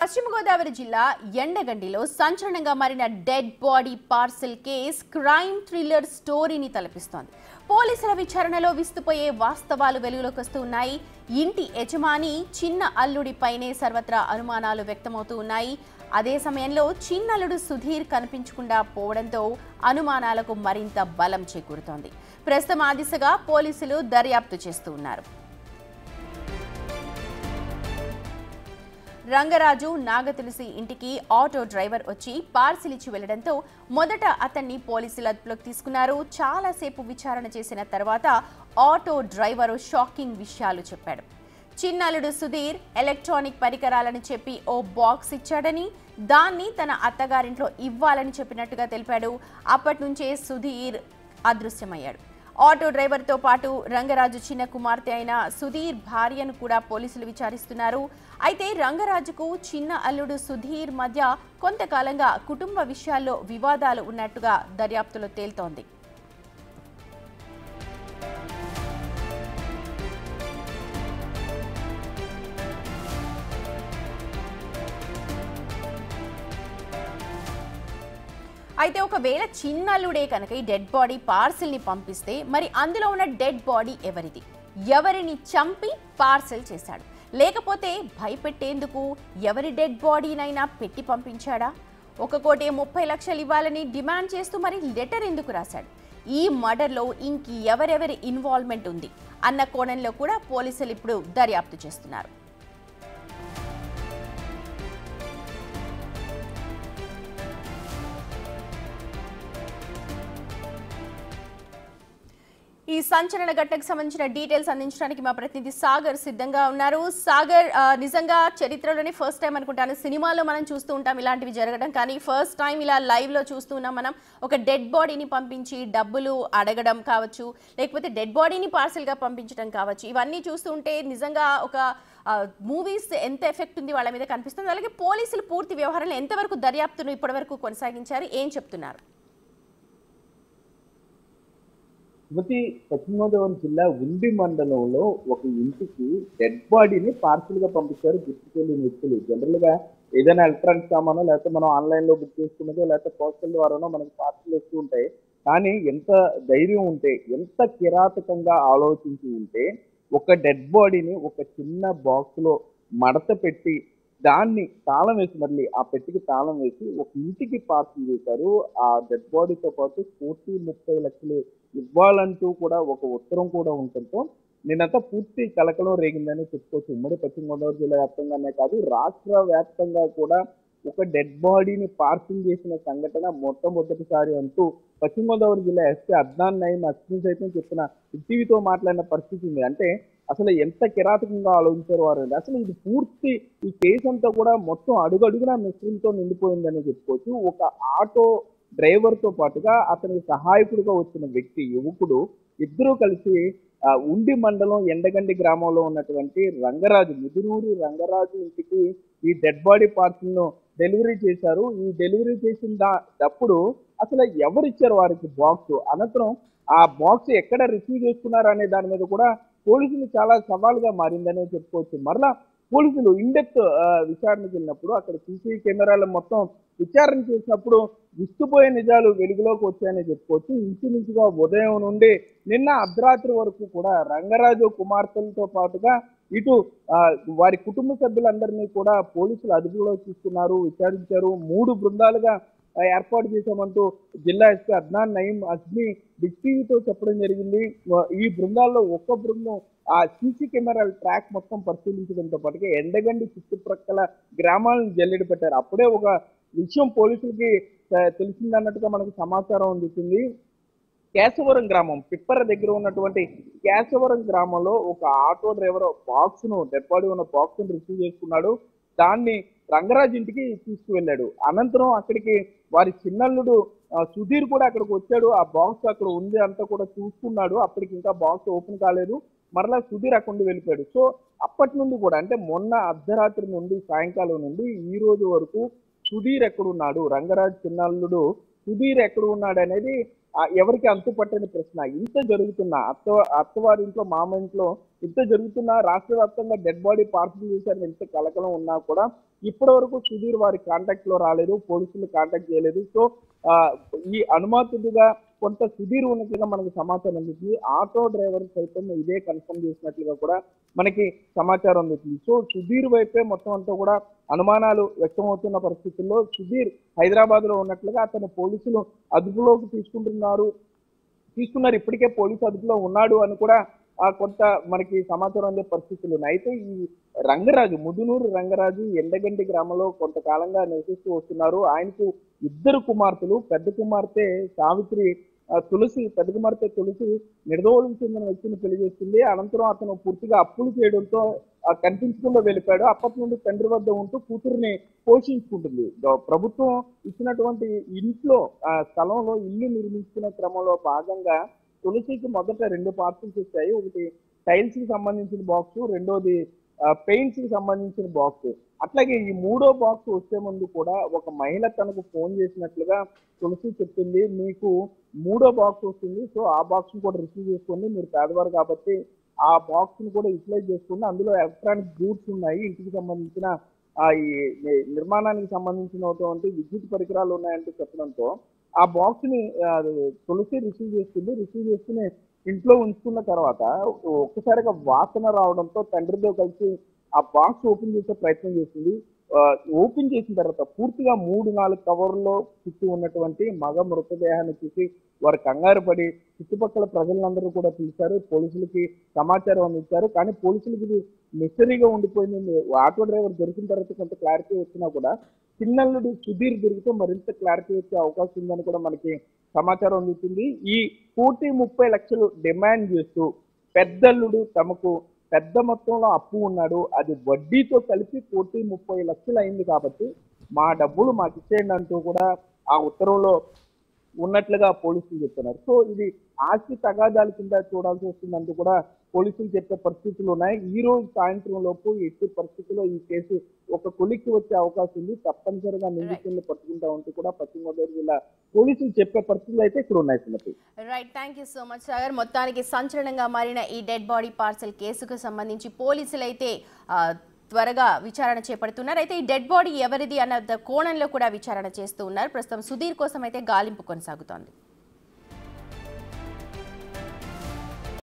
పశ్చిమ గోదావరి జిల్లా ఎండగండిలో సంచలనంగా మారిన dead body parcel case crime thriller స్టోరీని తలపిస్తోంది. పోలీసుల విచారణలో విస్తుపోయే వాస్తవాలు వెలుగులోకి వస్తున్నాయి. ఇంటి యజమాని చిన్న అల్లుడిపైనే సర్వత్రా అనుమానాలు వ్యక్తమవుతూ ఉన్నాయి. అదే సమయంలో చిన్నల్లుడు సుధీర్ కనిపించకుండా పోవడంతో అనుమానాలకు మరింత బలం చేకూరుతోంది. ప్రస్తుతం ఆ దిశగా పోలీసులు దర్యాప్తు చేస్తూ ఉన్నారు. రంగరాజు నాగతులసి ఇంటికి ఆటో డ్రైవర్ వచ్చి పార్సిల్ ఇచ్చి వెళ్లడంతో మొదట అతన్ని పోలీసులు అదుపులోకి తీసుకున్నారు. చాలాసేపు విచారణ చేసిన తర్వాత ఆటో డ్రైవరు షాకింగ్ విషయాలు చెప్పాడు. చిన్నల్లుడు సుధీర్ ఎలక్ట్రానిక్ పరికరాలను చెప్పి ఓ బాక్స్ ఇచ్చాడని, దాన్ని తన అత్తగారింట్లో ఇవ్వాలని చెప్పినట్టుగా తెలిపాడు. అప్పటి నుంచే సుధీర్ అదృశ్యమయ్యాడు. ఆటో డ్రైవర్తో పాటు రంగరాజు చిన్న కుమార్తె అయిన సుధీర్ భార్యను కూడా పోలీసులు విచారిస్తున్నారు. అయితే రంగరాజుకు చిన్న అల్లుడు సుధీర్ మధ్య కొంతకాలంగా కుటుంబ విషయాల్లో వివాదాలు ఉన్నట్టుగా దర్యాప్తులో తేల్తోంది. అయితే ఒకవేళ చిన్నల్లుడే కనుక ఈ డెడ్ బాడీ పార్సిల్ని పంపిస్తే మరి అందులో ఉన్న డెడ్ బాడీ ఎవరిది? ఎవరిని చంపి పార్సిల్ చేశాడు? లేకపోతే భయపెట్టేందుకు ఎవరి డెడ్ బాడీనైనా పెట్టి పంపించాడా? 1,30,00,000 ఇవ్వాలని డిమాండ్ చేస్తూ మరి లెటర్ ఎందుకు రాశాడు? ఈ మర్డర్లో ఎవరెవరి ఇన్వాల్వ్మెంట్ ఉంది అన్న కోణంలో కూడా పోలీసులు ఇప్పుడు దర్యాప్తు చేస్తున్నారు. ఈ సంచలన ఘటనకు సంబంధించిన డీటెయిల్స్ అందించడానికి మా ప్రతినిధి సాగర్ సిద్ధంగా ఉన్నారు. సాగర్, నిజంగా చరిత్రలోనే ఫస్ట్ టైం అనుకుంటాను, సినిమాలో మనం చూస్తూ ఉంటాం ఇలాంటివి జరగడం, కానీ ఫస్ట్ టైం ఇలా లైవ్లో చూస్తూ ఉన్నాం మనం. ఒక డెడ్ బాడీని పంపించి డబ్బులు అడగడం కావచ్చు, లేకపోతే డెడ్ బాడీని పార్సల్గా పంపించడం కావచ్చు, ఇవన్నీ చూస్తూ ఉంటే నిజంగా ఒక మూవీస్ ఎంత ఎఫెక్ట్ ఉంది వాళ్ళ మీద కనిపిస్తుంది. అలాగే పోలీసులు పూర్తి వ్యవహారంలో ఎంతవరకు దర్యాప్తును ఇప్పటివరకు కొనసాగించారు, ఏం చెప్తున్నారు? పశ్చిమ గోదావరి జిల్లా ఉండి మండలంలో ఒక ఇంటికి డెడ్ బాడీని పార్సల్ గా పంపించారు గుర్తుకెళ్ళిన వ్యక్తులు. జనరల్ గా ఏదైనా ఎలక్ట్రానిక్ సామానో, లేకపోతే మనం ఆన్లైన్ లో బుక్ చేసుకున్నదో, లేకపోతే పోస్టల్ ద్వారానో మనకి పార్సల్ వస్తూ ఉంటాయి. కానీ ఎంత ధైర్యం ఉంటే, ఎంత కిరాతకంగా ఆలోచించి ఉంటే ఒక డెడ్ బాడీని ఒక చిన్న బాక్స్ లో మడత పెట్టి దాన్ని తాళం వేసి, మళ్ళీ ఆ పెట్టికి తాళం వేసి ఒక ఇంటికి పార్సల్ చేశారు. ఆ డెడ్ బాడీతో పాటు 30,00,000 ఇవ్వాలంటూ కూడా ఒక ఉత్తరం కూడా ఉండటంతో నిన్నంతా పూర్తి కలకలం రేగిందని చెప్పుకోవచ్చు. ఉమ్మడి పశ్చిమ గోదావరి జిల్లా వ్యాప్తంగానే కాదు, రాష్ట్ర వ్యాప్తంగా కూడా ఒక డెడ్ బాడీని పార్సల్ చేసిన సంఘటన మొట్టమొదటిసారి అంటూ పశ్చిమ గోదావరి జిల్లా ఎస్పీ అద్నాన్ నయీం అస్మి సైతం చెప్పిన టీవీతో మాట్లాడిన పరిస్థితి ఉంది. అంటే అసలు ఎంత కిరాతకంగా ఆలోచించారు వారు. అసలు ఇది పూర్తి ఈ కేసు అంతా కూడా మొత్తం అడుగడుగునా మిస్టరీలతో నిండిపోయిందని చెప్పుకోవచ్చు. ఒక ఆటో డ్రైవర్తో పాటుగా అతనికి సహాయకుడిగా వచ్చిన వ్యక్తి, యువకుడు, ఇద్దరూ కలిసి ఉండి మండలం ఎండగండి గ్రామంలో ఉన్నటువంటి రంగరాజు, ముదురూరి రంగరాజు ఇంటికి ఈ డెడ్ బాడీ పార్సల్ను డెలివరీ చేశారు. ఈ డెలివరీ చేసిన అప్పుడు అసలు ఎవరిచ్చారు వారికి బాక్స్, అనంతరం ఆ బాక్స్ ఎక్కడ రిసీవ్ చేసుకున్నారు అనే దాని మీద కూడా పోలీసులు చాలా సవాలుగా మారిందనే చెప్పుకోవచ్చు. మరలా పోలీసులు ఇన్డెప్త్ విచారణకు వెళ్ళినప్పుడు అక్కడ సీసీ కెమెరాలు మొత్తం విచారణ చేసినప్పుడు విస్తుపోయే నిజాలు వెలుగులోకి వచ్చాయని చెప్పుకోవచ్చు. ఇంచుమించుగా ఉదయం నుండి నిన్న అర్ధరాత్రి వరకు కూడా రంగరాజు కుమార్తెలతో పాటుగా ఇటు వారి కుటుంబ సభ్యులందరినీ కూడా పోలీసులు అదుపులో తీసుకున్నారు, విచారించారు. 3 బృందాలుగా ఏర్పాటు చేశామంటూ జిల్లా ఎస్పీ అద్నాన్ నయీం అస్మి బిగ్ టీవీతో చెప్పడం జరిగింది. ఈ బృందాల్లో ఒక్క బృందం ఆ సీసీ కెమెరాల ట్రాక్ మొత్తం పరిశీలించడంతో పాటుగా ఎండగండి చుట్టుప్రక్కల గ్రామాలను జల్లెడ పెట్టారు. అప్పుడే ఒక విషయం పోలీసులకి తెలిసిందన్నట్టుగా మనకు సమాచారం అందుతుంది. కేశవరం గ్రామం, పిప్పర దగ్గర ఉన్నటువంటి కేశవరం గ్రామంలో ఒక ఆటో డ్రైవర్ బాక్స్ను, డెడ్ బాడీ ఉన్న బాక్స్ను రిసీవ్ చేసుకున్నాడు. దాన్ని రంగరాజు ఇంటికి తీసుకువెళ్ళాడు. అనంతరం అక్కడికి వారి చిన్నల్లుడు సుధీర్ కూడా అక్కడికి వచ్చాడు. ఆ బాక్స్ అక్కడ ఉంది అంతా కూడా చూసుకున్నాడు. అప్పటికి ఇంకా బాక్స్ ఓపెన్ కాలేదు. మరలా సుధీర్ అక్కడ వెళ్ళిపోయాడు. సో అప్పటి నుండి కూడా, అంటే మొన్న అర్ధరాత్రి నుండి సాయంకాలం నుండి ఈ రోజు వరకు సుధీర్ ఎక్కడున్నాడు, రంగరాజు చిన్నల్లుడు సుధీర్ ఎక్కడ ఉన్నాడు అనేది ఎవరికి అంతుపట్టని ప్రశ్న. ఇంత జరుగుతున్నా అత్తవారి ఇంట్లో, మామ ఇంట్లో ఇంత జరుగుతున్నా రాష్ట్ర వ్యాప్తంగా డెడ్ బాడీ పార్సల్ చేశారని ఎంత కలకలం ఉన్నా కూడా ఇప్పటి వరకు సుధీర్ వారి కాంటాక్ట్ లో రాలేదు, పోలీసులు కాంటాక్ట్ చేయలేదు. సో ఆ, ఈ అనుమాతుడిగా కొంత సుధీర్ ఉన్నట్లుగా మనకు సమాచారం అందుతుంది. ఆటో డ్రైవర్ సైతం ఇదే కన్ఫర్మ్ చేసినట్లుగా కూడా మనకి సమాచారం అందుతుంది. సో సుధీర్ వైపే మొత్తం అంతా కూడా అనుమానాలు వ్యక్తమవుతున్న పరిస్థితుల్లో సుధీర్ హైదరాబాద్ లో ఉన్నట్లుగా అతను పోలీసులు అదుపులోకి తీసుకున్నారు. ఇప్పటికే పోలీసు అదుపులో ఉన్నాడు అని కూడా కొంత మనకి సమాచారం అందే పరిస్థితులు ఉన్నాయి. అయితే ఈ రంగరాజు, ముదునూరు రంగరాజు ఎండగంటి గ్రామంలో కొంతకాలంగా నివసిస్తూ వస్తున్నారు. ఆయనకు 2 కుమార్తెలు. పెద్ద కుమార్తె సావిత్రి తులసి, పెద్ద కుమార్తె తులసి నిర్దోళం చెందిన వ్యక్తిని పెళ్లి చేస్తుంది. అనంతరం అతను పూర్తిగా అప్పులు చేయడంతో కనిపించకుండా వెళ్ళిపోయాడు. అప్పటి నుండి తండ్రి వద్ద ఉంటూ కూతురుని పోషించుకుంటుంది. ప్రభుత్వం ఇచ్చినటువంటి ఇంట్లో స్థలంలో ఇల్లు నిర్మించుకునే క్రమంలో భాగంగా తులసికి మొదట 2 పార్సల్స్ వచ్చాయి. ఒకటి టైల్స్ కి సంబంధించిన బాక్స్, రెండోది పెయింట్స్ కి సంబంధించిన బాక్స్. అట్లాగే ఈ 3వ బాక్స్ వచ్చే ముందు కూడా ఒక మహిళ తనకు ఫోన్ చేసినట్లుగా తులసి చెప్తుంది. మీకు 3వ బాక్స్ వస్తుంది, సో ఆ బాక్స్ ని కూడా రిసీవ్ చేసుకోండి, మీరు పేదవారు కాబట్టి ఆ బాక్స్ ని కూడా యూటిలైజ్ చేసుకోండి, అందులో ఎలక్ట్రానిక్ గూడ్స్ ఉన్నాయి, ఇంటికి సంబంధించిన ఈ నిర్మాణానికి సంబంధించినటువంటి విద్యుత్ పరికరాలు ఉన్నాయంటూ చెప్పడంతో ఆ బాక్స్ ని తులసి రిసీవ్ చేసుకుని ఇంట్లో ఉంచుకున్న తర్వాత ఒక్కసారిగా వాసన రావడంతో తండ్రితో కలిసి ఆ బాక్స్ ఓపెన్ చేసే ప్రయత్నం చేసింది. ఓపెన్ చేసిన తర్వాత పూర్తిగా 3-4 కవర్లో చుట్టూ ఉన్నటువంటి మగ మృతదేహాన్ని చూసి వారు కంగారు పడి చుట్టుపక్కల ప్రజలందరూ కూడా పిలిచారు, పోలీసులకి సమాచారం అందించారు. కానీ పోలీసులకి ఇది మిస్టరీగా ఉండిపోయింది. ఆటో డ్రైవర్ దొరికిన తర్వాత కొంత క్లారిటీ వచ్చినా కూడా చిన్నల్లుడు సుధీర్ దొరికితే మరింత క్లారిటీ వచ్చే అవకాశం ఉందని కూడా మనకి సమాచారం అందుతుంది. ఈ 1,30 లక్షలు డిమాండ్ చేస్తూ పెద్దల్లుడు తమకు పెద్ద మొత్తంలో అప్పు ఉన్నాడు, అది వడ్డీతో కలిపి 1,30 లక్షలు అయింది కాబట్టి మా డబ్బులు మాకు ఇచ్చేయండి అంటూ కూడా ఆ ఉత్తర్వులో ఉన్నట్లుగా పోలీసులు చెప్తున్నారు. సో ఇది ఆస్తి తగాదాల కింద చూడాల్సి వస్తుందంటూ కూడా పోలీసులు చెప్పే పరిస్థితులు ఉన్నాయి. ఈ రోజు సాయంత్రం లోపు ఎట్టి పరిస్థితుల్లో ఈ కేసు ఒక కొలిక్కి వచ్చే అవకాశం ఉంది. తప్పనిసరిగా నిందితులను పట్టుకుంటా ఉంటూ కూడా పశ్చిమ గోదావరి జిల్లా పోలీసులు చెప్పే పరిస్థితులు అయితే ఇక్కడ ఉన్నాయి. Sumathi, right, thank you so much Sagar. మొత్తానికి సంచలనంగా మారిన ఈ డెడ్ బాడీ పార్సల్ కేసుకు సంబంధించి పోలీసులు అయితే త్వరగా విచారణ చేపడుతున్నారు. అయితే ఈ డెడ్ బాడీ ఎవరిది అన్న కోణంలో కూడా విచారణ చేస్తూ ఉన్నారు. ప్రస్తుతం సుధీర్ కోసం అయితే గాలింపు కొనసాగుతోంది.